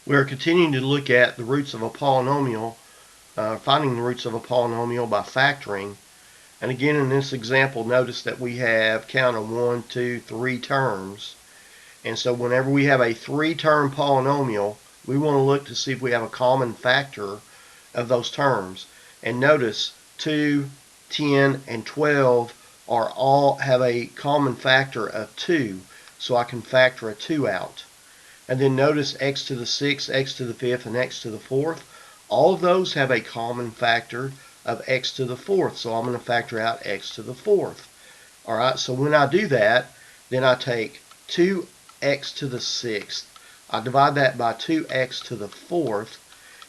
We're continuing to look at the roots of a polynomial, finding the roots of a polynomial by factoring. And again, in this example, notice that we have count of 1, 2, 3 terms. And so whenever we have a 3-term polynomial, we want to look to see if we have a common factor of those terms. And notice 2, 10, and 12 are all have a common factor of 2. So I can factor a 2 out. And then notice x to the 6th, x to the 5th, and x to the 4th. All of those have a common factor of x to the 4th. So I'm going to factor out x to the 4th. All right, so when I do that, then I take 2x to the 6th. I divide that by 2x to the 4th.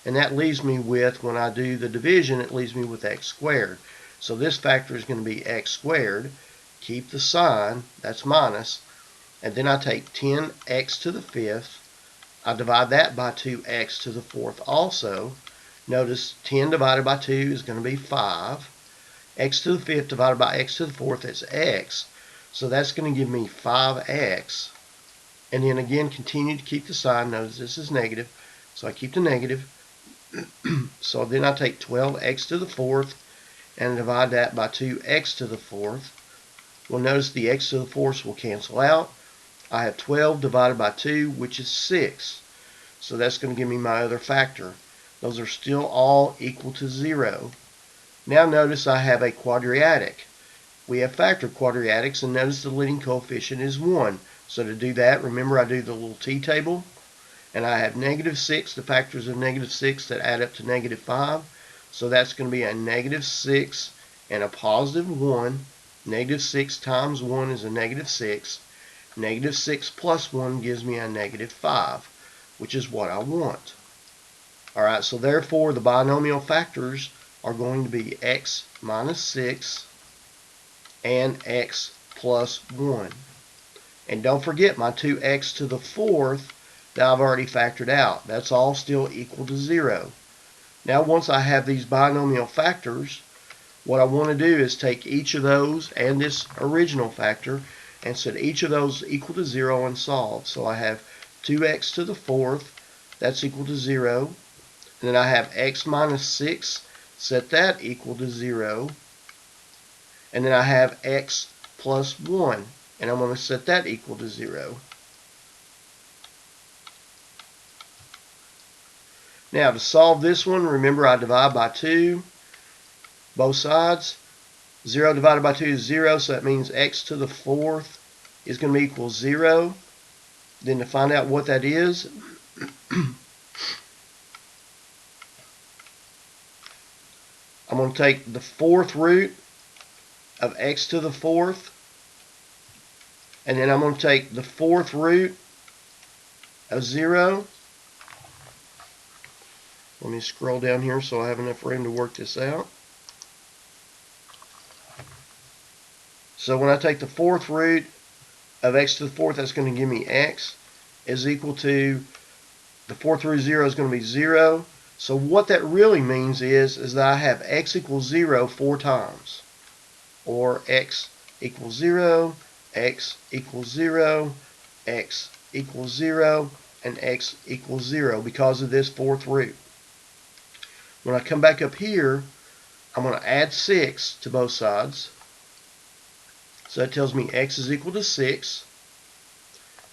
And that leaves me with, when I do the division, it leaves me with x squared. So this factor is going to be x squared. Keep the sign, that's minus. And then I take 10x to the 5th. I divide that by 2x to the 4th also. Notice 10 divided by 2 is going to be 5. X to the 5th divided by x to the 4th is x. So that's going to give me 5x. And then again, continue to keep the sign. Notice this is negative. So I keep the negative. So then I take 12x to the 4th and divide that by 2x to the 4th. Well, notice the x to the 4th will cancel out. I have 12 divided by 2, which is 6. So that's going to give me my other factor. Those are still all equal to 0. Now notice I have a quadratic. We have factored quadratics, and notice the leading coefficient is 1. So to do that, remember I do the little t-table. And I have -6, the factors of -6 that add up to -5. So that's going to be a -6 and a +1. -6 times 1 is a -6. -6 plus 1 gives me a -5, which is what I want. Alright, so therefore the binomial factors are going to be x minus 6 and x plus 1. And don't forget my 2x to the 4th that I've already factored out. That's all still equal to 0. Now once I have these binomial factors, what I want to do is take each of those and this original factor and set each of those equal to 0 and solve. So I have 2x to the 4th, that's equal to 0. And then I have x minus 6, set that equal to 0. And then I have x plus 1, and I'm going to set that equal to 0. Now to solve this one, remember I divide by 2, both sides. 0 divided by 2 is 0, so that means x to the 4th is going to be equal to 0. Then to find out what that is, I'm going to take the 4th root of x to the 4th, and then I'm going to take the 4th root of 0. Let me scroll down here so I have enough room to work this out. So when I take the 4th root of x to the 4th, that's going to give me x is equal to, the 4th root of 0 is going to be 0. So what that really means is that I have x equals 0 4 times. Or x equals 0, x equals 0, x equals 0, and x equals 0 because of this 4th root. When I come back up here, I'm going to add 6 to both sides. So that tells me x is equal to 6.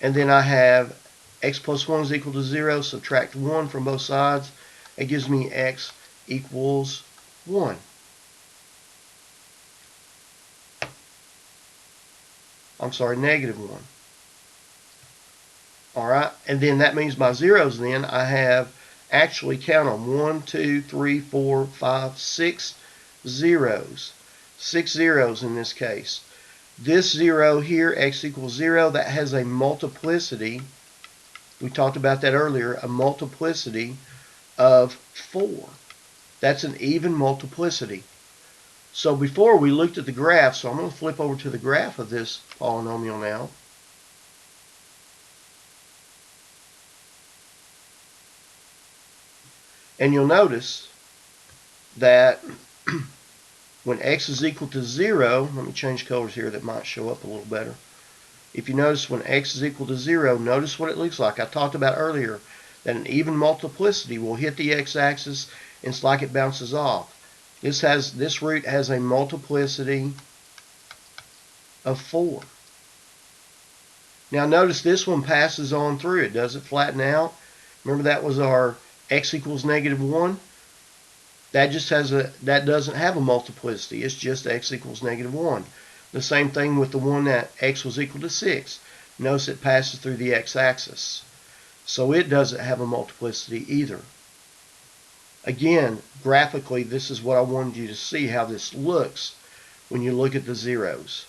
And then I have x plus 1 is equal to 0. Subtract 1 from both sides. It gives me x equals 1. I'm sorry, -1. Alright, and then that means my zeros then, I have actually count them 1, 2, 3, 4, 5, 6 zeros. 6 zeros in this case. This 0 here, x equals 0, that has a multiplicity. We talked about that earlier, a multiplicity of 4. That's an even multiplicity. So before we looked at the graph, so I'm going to flip over to the graph of this polynomial now. And you'll notice that when x is equal to 0, let me change colors here that might show up a little better. If you notice when x is equal to 0, notice what it looks like. I talked about earlier that an even multiplicity will hit the x-axis and it's like it bounces off. This root has a multiplicity of 4. Now notice this one passes on through. It doesn't flatten out. Remember that was our x equals -1. That doesn't have a multiplicity. It's just x equals -1. The same thing with the one that x was equal to 6. Notice it passes through the x-axis. So it doesn't have a multiplicity either. Again, graphically, this is what I wanted you to see, how this looks when you look at the zeros.